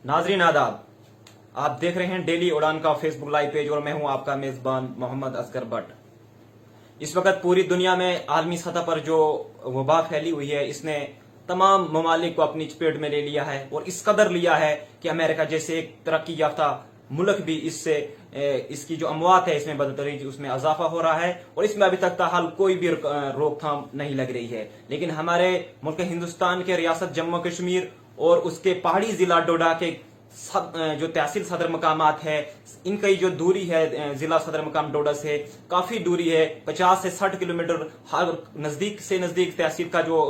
नाजरीन आदाब, आप देख रहे हैं डेली उड़ान का फेसबुक लाइव पेज और मैं हूं आपका मेजबान मोहम्मद असगर भट्ट। इस वक्त पूरी दुनिया में आलमी सतह पर जो वबा फैली हुई है, इसने तमाम ममालिक को अपनी चपेट में ले लिया है और इस कदर लिया है कि अमेरिका जैसे एक तरक्की याफ्ता मुल्क भी इससे इसकी जो अमवात है इसमें बदतरीज उसमें इजाफा हो रहा है और इसमें अभी तक ताहाल कोई भी रोकथाम नहीं लग रही है। लेकिन हमारे मुल्क हिंदुस्तान के रियासत जम्मू कश्मीर और उसके पहाड़ी जिला डोडा के जो तहसील सदर मकामात है, इनकी जो दूरी है जिला सदर मकाम डोडा से काफी दूरी है, 50 से 60 किलोमीटर। हर नजदीक से नजदीक तहसील का जो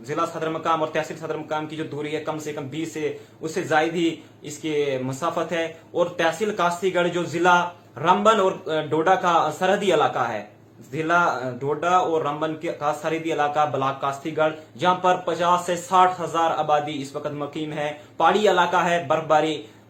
जिला सदर मकाम और तहसील सदर मकाम की जो दूरी है कम से कम 20 से उससे जायद ही इसकी मसाफत है। और तहसील कास्तीगढ़ जो जिला रामबन और डोडा का सरहदी इलाका है, जिला डोडा और रामबन का सरहदी इलाका ब्लॉक कास्तीगढ़, जहां पर 50 से 60 हजार आबादी इस वक्त मुकीम है। पहाड़ी इलाका है,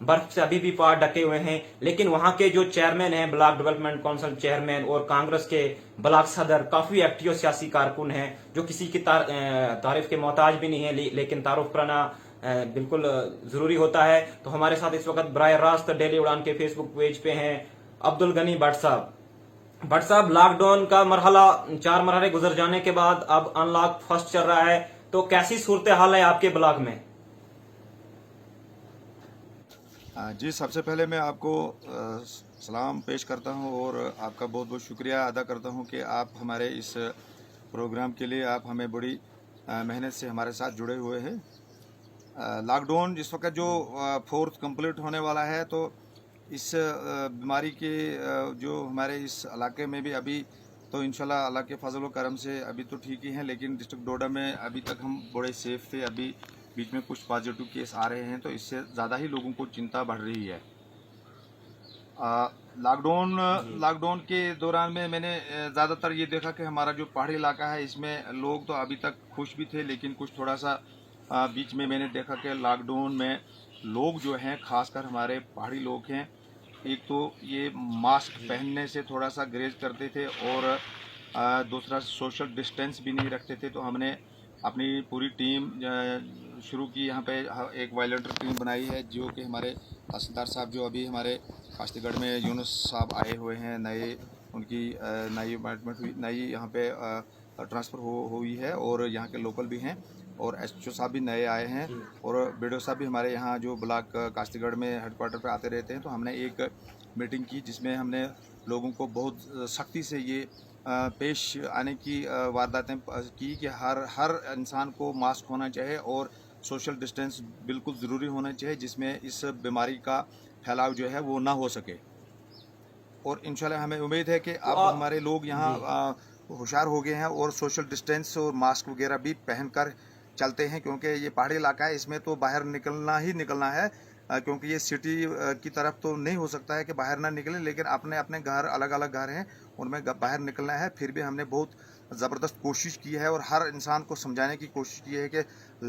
बर्फ से अभी भी पहाड़ ढके हुए हैं। लेकिन वहां के जो चेयरमैन हैं, ब्लॉक डेवलपमेंट काउंसिल चेयरमैन और कांग्रेस के ब्लॉक सदर काफी एक्टिव सियासी कारकुन हैं जो किसी की तारीफ के मोहताज भी नहीं है, लेकिन तारुफ करना बिल्कुल जरूरी होता है। तो हमारे साथ इस वक्त बराह रास्त डेली उड़ान के फेसबुक पेज पे हैं अब्दुल गनी भट्ट साहब। भट्ट साहब, लॉकडाउन का मरहला 4 मरहले गुजर जाने के बाद अब अनलॉक फर्स्ट चल रहा है, तो कैसी सूरत हाल है आपके ब्लॉक में? जी, सबसे पहले मैं आपको सलाम पेश करता हूं और आपका बहुत बहुत शुक्रिया अदा करता हूं कि आप हमारे इस प्रोग्राम के लिए आप हमें बड़ी मेहनत से हमारे साथ जुड़े हुए हैं। लॉकडाउन जिस वक्त जो 4th कंप्लीट होने वाला है, तो इस बीमारी के जो हमारे इस इलाके में भी अभी तो इंशाल्लाह अल्लाह के फजल व करम से अभी तो ठीक ही हैं, लेकिन डिस्ट्रिक्ट डोडा में अभी तक हम बड़े सेफ थे। अभी बीच में कुछ पॉजिटिव केस आ रहे हैं, तो इससे ज़्यादा ही लोगों को चिंता बढ़ रही है। लॉकडाउन के दौरान में मैंने ज़्यादातर ये देखा कि हमारा जो पहाड़ी इलाका है इसमें लोग तो अभी तक खुश भी थे, लेकिन कुछ थोड़ा सा बीच में मैंने देखा कि लॉकडाउन में लोग जो हैं, खासकर हमारे पहाड़ी लोग हैं, एक तो ये मास्क पहनने से थोड़ा सा ग्रेज करते थे और दूसरा सोशल डिस्टेंस भी नहीं रखते थे। तो हमने अपनी पूरी टीम शुरू की। यहाँ पे एक वॉलंटियर टीम बनाई है जो कि हमारे तहसीलदार साहब जो अभी हमारे काश्तीगढ़ में यूनुस साहब आए हुए हैं, नए उनकी नई अपॉइंटमेंट हुई, नई यहाँ पे ट्रांसफ़र हुई है और यहाँ के लोकल भी हैं और एसएचओ साहब भी नए आए हैं और बीडीओ साहब भी हमारे यहाँ जो ब्लॉक काश्तीगढ़ में हेडक्वार्टर पे आते रहते हैं। तो हमने एक मीटिंग की जिसमें हमने लोगों को बहुत सख्ती से ये पेश आने की वारदातें की कि हर इंसान को मास्क होना चाहिए और सोशल डिस्टेंस बिल्कुल ज़रूरी होना चाहिए, जिसमें इस बीमारी का फैलाव जो है वो ना हो सके। और इंशाल्लाह हमें उम्मीद है कि अब हमारे लोग यहाँ होशियार हो गए हैं और सोशल डिस्टेंस और मास्क वगैरह भी पहनकर चलते हैं, क्योंकि ये पहाड़ी इलाका है, इसमें तो बाहर निकलना ही निकलना है। क्योंकि ये सिटी की तरफ तो नहीं हो सकता है कि बाहर ना निकले, लेकिन अपने अपने घर अलग अलग घर हैं, उनमें बाहर निकलना है। फिर भी हमने बहुत ज़बरदस्त कोशिश की है और हर इंसान को समझाने की कोशिश की है कि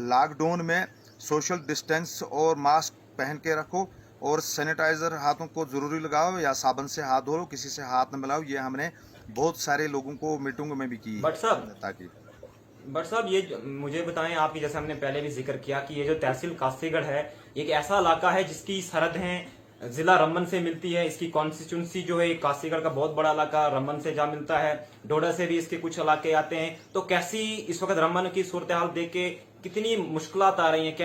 लॉकडाउन में सोशल डिस्टेंस और मास्क पहन के रखो और सैनिटाइज़र हाथों को ज़रूरी लगाओ या साबुन से हाथ धो लो, किसी से हाथ न मिलाओ। ये हमने बहुत सारे लोगों को मीटिंगों में भी की ताकि बट साहब, ये मुझे बताएं, आपकी जैसे हमने पहले भी जिक्र किया कि ये जो तहसील कास्तीगढ़ है एक ऐसा इलाका है जिसकी सरहदें जिला रमन से मिलती है। इसकी कॉन्स्टिट्यूंसी जो है कास्तीगढ़ का बहुत बड़ा इलाका रमन से जा मिलता है, डोडा से भी इसके कुछ इलाके आते हैं। तो कैसी इस वक्त रमन की सूरत हाल देख के कितनी मुश्किलात आ रही हैं,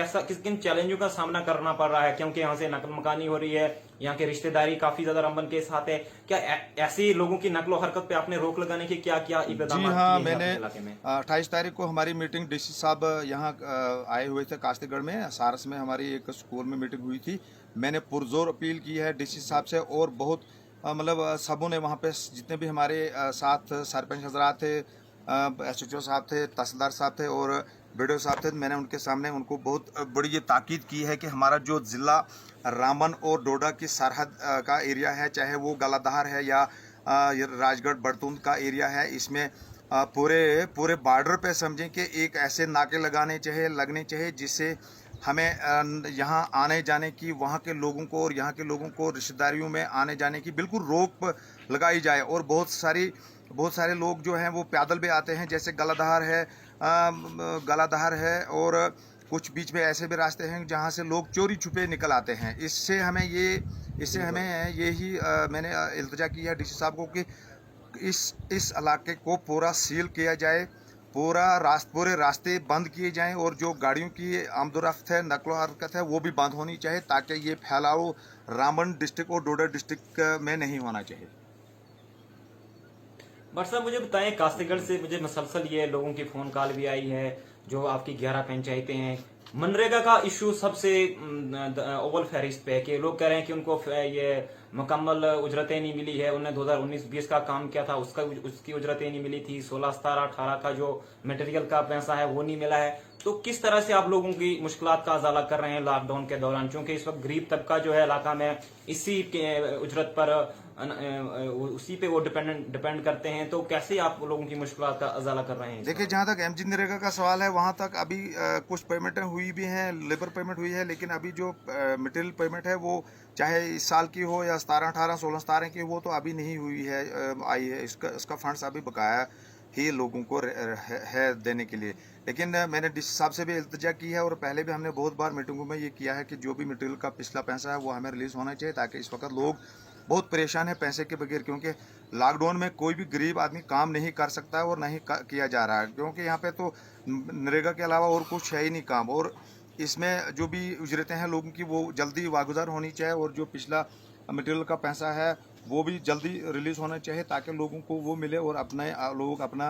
किन चैलेंजों का सामना करना पड़ रहा है? क्योंकि यहाँ से नकल मकानी हो रही है, यहाँ की रिश्तेदारी काफी ज्यादा रमन के साथ है। क्या ऐसे लोगों की नकलो हरकत पे आपने रोक लगाने की क्या क्या इक़दाम? जी हाँ, मैंने 28 तारीख को हमारी मीटिंग डीसी साहब यहाँ आए हुए थे काश्तीगढ़ में, सारस में हमारी एक स्कूल में मीटिंग हुई थी। मैंने पुरजोर अपील की है डीसी साहब से और बहुत मतलब सबों ने वहाँ पे जितने भी हमारे साथ सरपंच हजरात थे, एसएचओ साहब थे, तहसीलदार साहब थे और बीडीओ साहब थे, मैंने उनके सामने उनको बहुत बड़ी ये ताकीद की है कि हमारा जो ज़िला रामन और डोडा की सरहद का एरिया है, चाहे वो गलाधार है या राजगढ़ बड़तुंद का एरिया है, इसमें पूरे बॉर्डर पे समझें कि एक ऐसे नाके लगने चाहिए जिससे हमें यहाँ आने जाने की, वहाँ के लोगों को और यहाँ के लोगों को रिश्तेदारियों में आने जाने की बिल्कुल रोक लगाई जाए। और बहुत सारे लोग जो हैं वो पैदल भी आते हैं, जैसे गलाधार है और कुछ बीच में ऐसे भी रास्ते हैं जहाँ से लोग चोरी छुपे निकल आते हैं। इससे हमें यही मैंने इल्तिजा की है डीसी साहब को कि इस इलाके को पूरा सील किया जाए, पूरे रास्ते बंद किए जाएं और जो गाड़ियों की आमदोरफ्त है, नकलो हरकत है, वो भी बंद होनी चाहिए ताकि ये फैलाव रामबन डिस्ट्रिक्ट और डोडा डिस्ट्रिक्ट में नहीं होना चाहिए। बट साहब मुझे बताएं, कास्तीगढ़ से मुझे मुसलसल ये लोगों की फोन कॉल भी आई है, जो आपकी 11 पंचायतें हैं, मनरेगा का इशू सबसे अव्वल फहरिस्त पे है कि लोग कह रहे हैं कि उनको ये मुकम्मल उजरतें नहीं मिली है। उन्हें 2019-20 का काम किया था, उसकी उजरतें नहीं मिली थी। 16-17-18 का जो मटेरियल का पैसा है वो नहीं मिला है। तो किस तरह से आप लोगों की मुश्किलात का अजाला कर रहे हैं लॉकडाउन के दौरान, क्योंकि इस वक्त गरीब तबका जो है इलाका में इसी उजरत पर उसी पे वो डिपेंड करते हैं, तो कैसे आप लोगों की मुश्किलात का अजाला कर रहे हैं? देखिए, जहाँ तक एमजी नरेगा का सवाल है वहाँ तक अभी कुछ पेमेंटें हुई भी हैं, लेबर पेमेंट हुई है, लेकिन अभी जो मटेरियल पेमेंट है वो चाहे इस साल की हो या 17-18, 16-17 की हो, तो अभी नहीं हुई है, आई है। इसका फंड्स अभी बकाया ही लोगों को है देने के लिए। लेकिन मैंने डीसी साहब से भी इल्तिजा की है और पहले भी हमने बहुत बार मीटिंगों में ये किया है कि जो भी मटेरियल का पिछला पैसा है वो हमें रिलीज होना चाहिए, ताकि इस वक्त लोग बहुत परेशान है पैसे के बगैर, क्योंकि लॉकडाउन में कोई भी गरीब आदमी काम नहीं कर सकता है और नहीं किया जा रहा है, क्योंकि यहाँ पे तो नरेगा के अलावा और कुछ है ही नहीं काम। और इसमें जो भी उजरतें हैं लोगों की वो जल्दी वागुजार होनी चाहिए और जो पिछला मटेरियल का पैसा है वो भी जल्दी रिलीज होना चाहिए, ताकि लोगों को वो मिले और लोग अपना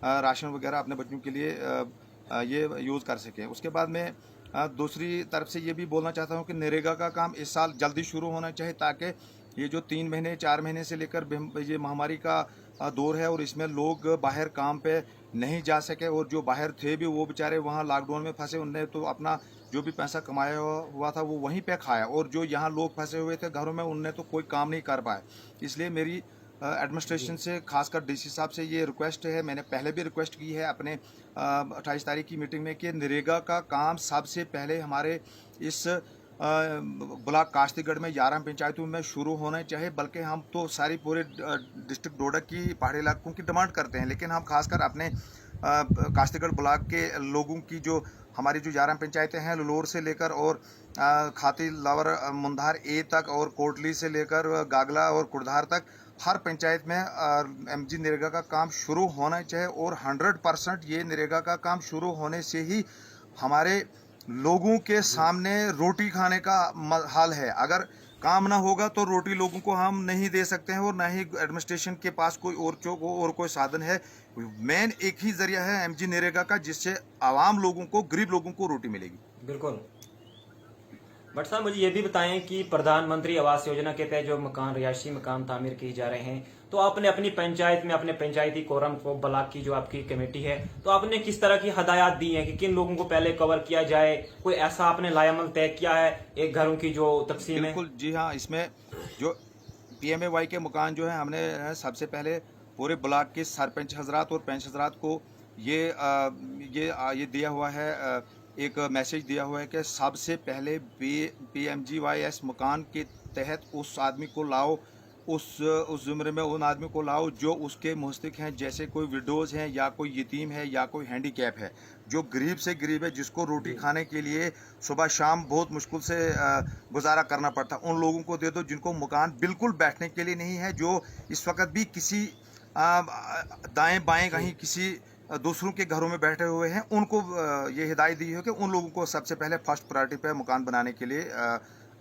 राशन वगैरह अपने बच्चों के लिए ये यूज़ कर सकें। उसके बाद में दूसरी तरफ से ये भी बोलना चाहता हूँ कि नरेगा का काम इस साल जल्दी शुरू होना चाहिए, ताकि ये जो 3 महीने 4 महीने से लेकर ये महामारी का दौर है और इसमें लोग बाहर काम पे नहीं जा सके, और जो बाहर थे भी वो बेचारे वहाँ लॉकडाउन में फंसे, उनने तो अपना जो भी पैसा कमाया हुआ था वो वहीं पे खाया, और जो यहाँ लोग फंसे हुए थे घरों में उनने तो कोई काम नहीं कर पाए। इसलिए मेरी एडमिनिस्ट्रेशन से, खासकर डीसी साहब से ये रिक्वेस्ट है, मैंने पहले भी रिक्वेस्ट की है अपने 28 तारीख की मीटिंग में, कि नरेगा का काम सबसे पहले हमारे इस ब्लॉक काश्तीगढ़ में 11 पंचायतों में शुरू होना चाहिए। बल्कि हम तो सारी पूरे डिस्ट्रिक्ट डोडा की पहाड़ी इलाकों की डिमांड करते हैं, लेकिन हम खासकर अपने काश्तीगढ़ ब्लॉक के लोगों की जो हमारी जो 11 पंचायतें हैं, लुलोर से लेकर और खाती लावर मुंधार ए तक और कोटली से लेकर गागला और कुड़धार तक, हर पंचायत में एमजी नरेगा का काम शुरू होना चाहिए। और 100% ये नरेगा का काम शुरू होने से ही हमारे लोगों के सामने रोटी खाने का हाल है। अगर काम ना होगा तो रोटी लोगों को हम नहीं दे सकते हैं, और ना ही एडमिनिस्ट्रेशन के पास कोई और कोई साधन है। मेन एक ही जरिया है एमजी नरेगा का, जिससे आवाम लोगों को, गरीब लोगों को रोटी मिलेगी। बिल्कुल। बट साहब मुझे ये भी बताएं कि प्रधानमंत्री आवास योजना के तहत जो रिहायशी मकान तामीर किए जा रहे हैं, तो आपने अपनी पंचायत में, अपने पंचायती कोरम को ब्लॉक की जो आपकी कमेटी है, तो आपने किस तरह की हदायत दी है कि किन लोगों को पहले कवर किया जाए? कोई ऐसा आपने लायामल तय किया है एक घरों की जो तकसीम है? बिल्कुल जी हाँ, इसमें जो PMAY के मकान जो है, हमने सबसे पहले पूरे ब्लॉक के सरपंच हजरात और पंच हजरात को ये दिया हुआ है, एक मैसेज दिया हुआ है कि सबसे पहले PMGYS मकान के तहत उस आदमी को लाओ, उस ज़ुमरे में उन आदमी को लाओ जो उसके मुस्तहिक हैं, जैसे कोई विडोज़ हैं या कोई यतीम है या कोई हैंडीकैप है, जो गरीब से गरीब है, जिसको रोटी खाने के लिए सुबह शाम बहुत मुश्किल से गुजारा करना पड़ता, उन लोगों को दे दो जिनको मकान बिल्कुल बैठने के लिए नहीं है, जो इस वक्त भी किसी दाएं बाएं कहीं किसी दूसरों के घरों में बैठे हुए हैं। उनको ये हिदायत दी है कि उन लोगों को सबसे पहले फर्स्ट प्रायोरिटी पे मकान बनाने के लिए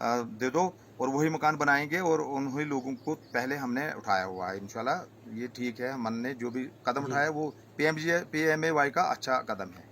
दे दो, और वही मकान बनाएंगे, और उन्हीं लोगों को पहले हमने उठाया हुआ है। इंशाल्लाह ये ठीक है, हमने जो भी कदम उठाया वो PMAY का अच्छा कदम है।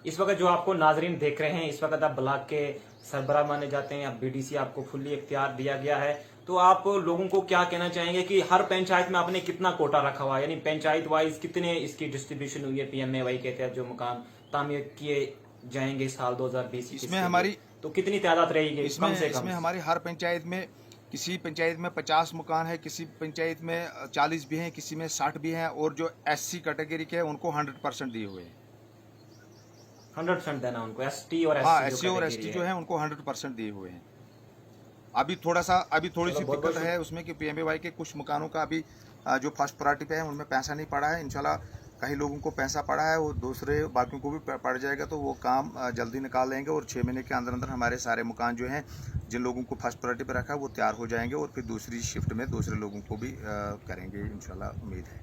इस वक्त जो आपको नाजरीन देख रहे हैं, इस वक्त आप ब्लॉक के सरबराह माने जाते हैं, आप BDC, आपको फुल्ली इख्तियार दिया गया है, तो आप लोगों को क्या कहना चाहेंगे कि हर पंचायत में आपने कितना कोटा रखा हुआ है, यानी पंचायत वाइज कितने इसकी डिस्ट्रीब्यूशन हुई है PMAY के तहत जो मकान तामीर किए जाएंगे साल 2020? इसमें हमारी तो कितनी तादाद रहेगी? इसमें हमारी हर पंचायत में, किसी पंचायत में 50 मकान है, किसी पंचायत में 40 भी हैं, किसी में 60 भी हैं, और जो SC कैटेगरी के हैं उनको 100% दिए हुए हैं। 100% देना उनको, ST और SC? हाँ, SC और ST जो है उनको 100% दिए हुए हैं। अभी थोड़ी सी दिक्कत है उसमें कि PMAY के कुछ मकानों का अभी जो फर्स्ट प्रायोरिटी पे है उनमें पैसा नहीं पड़ा है। इंशाल्लाह कई लोगों को पैसा पड़ा है, वो दूसरे बाकियों को भी पड़ जाएगा, तो वो काम जल्दी निकाल लेंगे और 6 महीने के अंदर अंदर हमारे सारे मकान जो हैं जिन लोगों को फर्स्ट प्रायोरिटी पर रखा है वो तैयार हो जाएंगे और फिर दूसरी शिफ्ट में दूसरे लोगों को भी करेंगे, इंशाल्लाह उम्मीद है।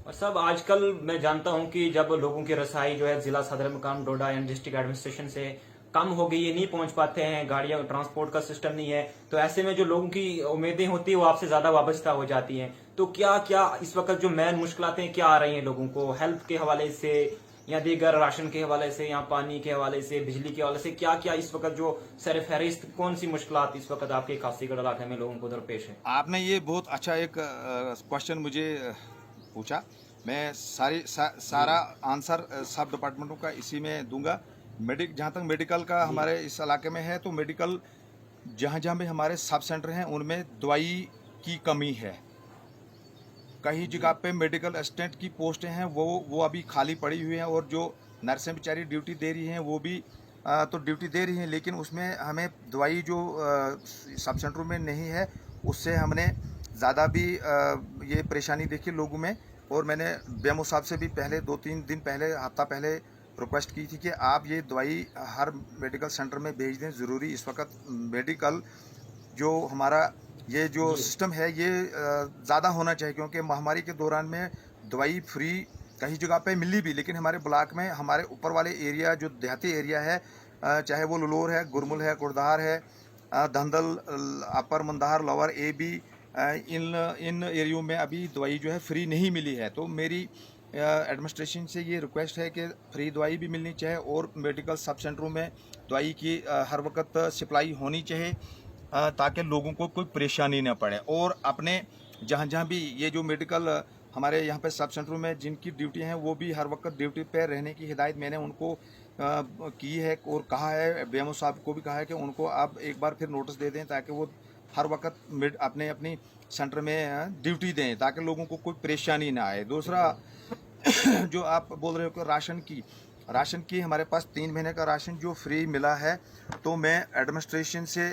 और सब आजकल मैं जानता हूं कि जब लोगों की रसाई जो है जिला सदर मुकाम डोडा एंड डिस्ट्रिक्ट एडमिनिस्ट्रेशन से कम हो गई है, नहीं पहुंच पाते हैं, गाड़ियां ट्रांसपोर्ट का सिस्टम नहीं है, तो ऐसे में जो लोगों की उम्मीदें होती है वो आपसे ज्यादा वाबस्ता हो जाती हैं। तो क्या क्या इस वक्त जो मेन मुश्किलातें क्या आ रही हैं लोगों को, हेल्थ के हवाले से या दीगर राशन के हवाले से या पानी के हवाले से, बिजली के हवाले से, क्या क्या इस वक्त जो सर फहरिस्त कौन सी मुश्किलात इस वक्त आपके कासीगढ़ इलाके में लोगों को दरपेश है? आपने ये बहुत अच्छा एक क्वेश्चन मुझे पूछा। मैं सारा आंसर सब डिपार्टमेंटों का इसी में दूंगा। जहाँ तक मेडिकल का हमारे इस इलाके में है, तो मेडिकल जहाँ भी हमारे सब सेंटर हैं उनमें दवाई की कमी है। कई जगह पे मेडिकल असिस्टेंट की पोस्टें हैं वो अभी खाली पड़ी हुई हैं, और जो नर्सें बेचारी ड्यूटी दे रही हैं वो भी तो ड्यूटी दे रही हैं, लेकिन उसमें हमें दवाई जो सब सेंटरों में नहीं है उससे हमने ज़्यादा भी ये परेशानी देखी लोगों में। और मैंने बीएमओ साहब से भी पहले 2-3 दिन पहले, हफ्ता पहले रिक्वेस्ट की थी कि आप ये दवाई हर मेडिकल सेंटर में भेज दें। ज़रूरी इस वक्त मेडिकल जो हमारा ये जो सिस्टम है ये ज़्यादा होना चाहिए, क्योंकि महामारी के दौरान में दवाई फ्री कई जगह पे मिली भी, लेकिन हमारे ब्लॉक में हमारे ऊपर वाले एरिया जो देहाती एरिया है, चाहे वो लुलोर है, गुरमुल है, कुड़धार है, धंधल, अपर मंदार, लोअर AB, इन एरियो में अभी दवाई जो है फ्री नहीं मिली है। तो मेरी एडमिनिस्ट्रेशन से ये रिक्वेस्ट है कि फ्री दवाई भी मिलनी चाहिए और मेडिकल सब सेंटरों में दवाई की हर वक्त सप्लाई होनी चाहिए, ताकि लोगों को कोई परेशानी ना पड़े। और अपने जहाँ भी ये जो मेडिकल हमारे यहाँ पे सब सेंटरों में जिनकी ड्यूटी हैं वो भी हर वक्त ड्यूटी पे रहने की हिदायत मैंने उनको की है, और कहा है बीएमओ साहब को भी कहा है कि उनको आप एक बार फिर नोटिस दे दें, ताकि वो हर वक्त अपनी सेंटर में ड्यूटी दें, ताकि लोगों को कोई परेशानी ना आए। दूसरा जो आप बोल रहे हो कि राशन की हमारे पास 3 महीने का राशन जो फ्री मिला है, तो मैं एडमिनिस्ट्रेशन से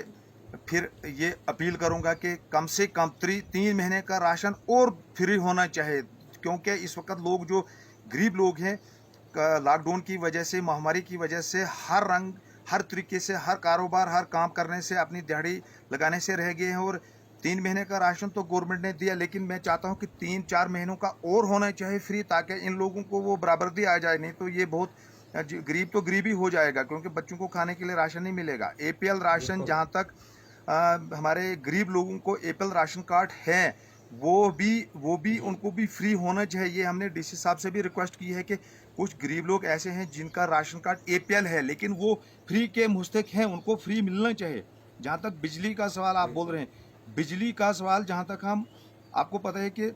फिर ये अपील करूंगा कि कम से कम 3 महीने का राशन और फ्री होना चाहिए, क्योंकि इस वक्त लोग जो गरीब लोग हैं लॉकडाउन की वजह से, महामारी की वजह से हर तरीके से, हर कारोबार, हर काम करने से, अपनी दिहाड़ी लगाने से रह गए हैं। और 3 महीने का राशन तो गवर्नमेंट ने दिया, लेकिन मैं चाहता हूं कि 3-4 महीनों का और होना चाहिए फ्री, ताकि इन लोगों को वो बराबरी आ जाए। नहीं तो ये बहुत गरीब तो गरीब ही हो जाएगा, क्योंकि बच्चों को खाने के लिए राशन नहीं मिलेगा। APL राशन, जहाँ तक हमारे गरीब लोगों को APL राशन कार्ड है वो भी उनको भी फ्री होना चाहिए। ये हमने DC साहब से भी रिक्वेस्ट की है कि कुछ गरीब लोग ऐसे हैं जिनका राशन कार्ड APL है लेकिन वो फ्री के मुस्तक हैं, उनको फ्री मिलना चाहिए। जहाँ तक बिजली का सवाल आप बोल रहे हैं, बिजली का सवाल जहाँ तक आपको पता है कि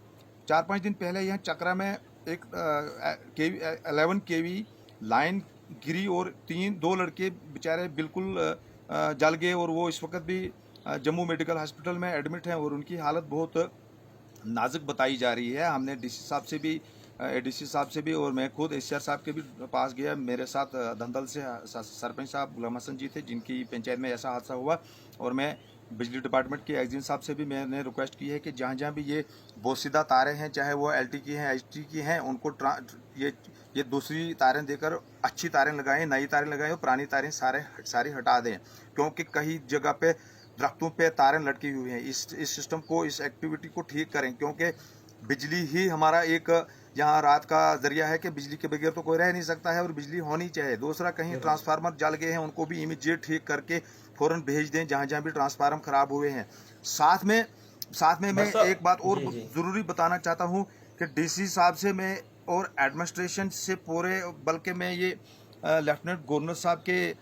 4-5 दिन पहले यहाँ चकरा में एक 11 kV लाइन गिरी और 2 लड़के बेचारे बिल्कुल जल गए, और वो इस वक्त भी जम्मू मेडिकल हॉस्पिटल में एडमिट हैं और उनकी हालत बहुत नाजुक बताई जा रही है। हमने DC साहब से भी, ADC साहब से भी, और मैं खुद SR साहब के भी पास गया। मेरे साथ धंधल से सरपंच साहब गुलाम हसन जी थे, जिनकी पंचायत में ऐसा हादसा हुआ, और मैं बिजली डिपार्टमेंट के एक्जिन साहब से भी मैंने रिक्वेस्ट की है कि जहाँ भी ये बोसीदा तारें हैं, चाहे वो LT की हैं, HT की हैं, उनको ये दूसरी तारें देकर अच्छी तारें लगाएं, नई तारें लगाएं और पुरानी तारें सारी हटा दें, क्योंकि कई जगह पे दरख्तों पे तारें लटकी हुई हैं। इस सिस्टम को, इस एक्टिविटी को ठीक करें, क्योंकि बिजली ही हमारा एक यहाँ रात का जरिया है कि बिजली के बगैर तो कोई रह नहीं सकता है और बिजली होनी चाहिए। दूसरा, कहीं ट्रांसफार्मर जल गए हैं उनको भी इमीडिएट ठीक करके फौरन भेज दें जहाँ भी ट्रांसफार्मर खराब हुए हैं। साथ में मैं एक बात और ज़रूरी बताना चाहता हूँ कि DC साहब से मैं और एडमिनिस्ट्रेशन से पूरे, बल्कि मैं ये लेफ्टिनेंट गवर्नर साहब के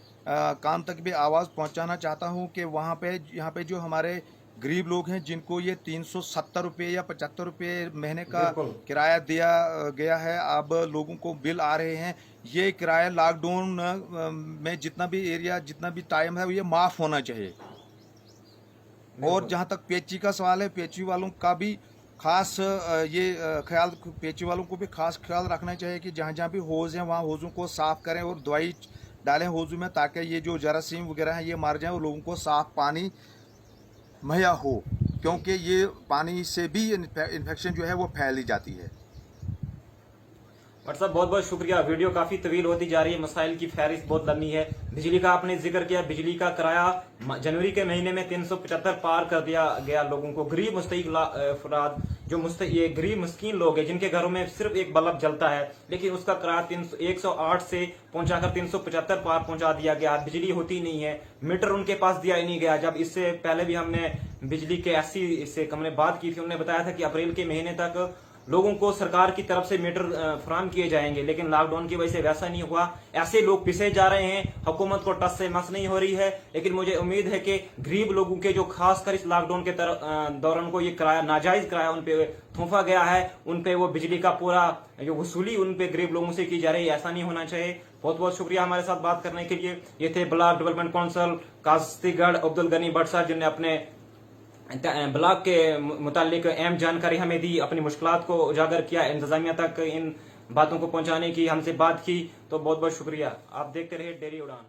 कान तक भी आवाज़ पहुंचाना चाहता हूं कि यहाँ पे जो हमारे गरीब लोग हैं जिनको ये 370 रुपये या 75 रुपये महीने का किराया दिया गया है, अब लोगों को बिल आ रहे हैं। ये किराया लॉकडाउन में जितना भी एरिया, जितना भी टाइम है, ये माफ़ होना चाहिए। और जहाँ तक पेची का सवाल है, पेची वालों का भी खास पेची वालों को भी खास ख्याल रखना चाहिए कि जहाँ भी होज़ हैं वहाँ होज़ों को साफ़ करें और दवाई डालें होज़ों में, ताकि ये जो जरासीम वगैरह हैं ये मर जाएं और लोगों को साफ़ पानी मुहैया हो, क्योंकि ये पानी से भी इन्फेक्शन जो है वो फैली जाती है। बट साहब बहुत बहुत शुक्रिया। वीडियो काफी तवील होती जा रही है, मसाइल की फहरिस्त बहुत लंबी है। बिजली का आपने जिक्र किया, बिजली का किराया जनवरी के महीने में 375 पार कर दिया गया लोगों को। गरीब मुस्तहिक अफराद जो ये गरीब मस्कीन लोग हैं जिनके घरों में सिर्फ एक बल्ब जलता है, लेकिन उसका किराया 108 से पहुंचाकर 375 पार पहुंचा दिया गया। बिजली होती नहीं है, मीटर उनके पास दिया ही नहीं गया। जब इससे पहले भी हमने बिजली के ऐसी से हमने बात की थी, उन्होंने बताया था कि अप्रैल के महीने तक लोगों को सरकार की तरफ से मीटर फराहम किए जाएंगे, लेकिन लॉकडाउन की वजह से वैसा नहीं हुआ। ऐसे लोग पिसे जा रहे हैं, हुकूमत को टस से मस नहीं हो रही है। लेकिन मुझे उम्मीद है कि गरीब लोगों के जो खासकर इस लॉकडाउन के दौरान को ये किराया नाजायज किराया उन पे थोपा गया है, उन पे वो बिजली का पूरा जो वसूली उन पे गरीब लोगों से की जा रही है, ऐसा नहीं होना चाहिए। बहुत बहुत शुक्रिया हमारे साथ बात करने के लिए। ये थे block development council Kastigarh Abdul Gani Bhat sahab, जिन्होंने अपने ब्लॉक के मुतालिक अहम जानकारी हमें दी, अपनी मुश्किलात को उजागर किया, इंतजामिया तक इन बातों को पहुंचाने की हमसे बात की। तो बहुत बहुत शुक्रिया। आप देखते रहिए डेली उड़ान।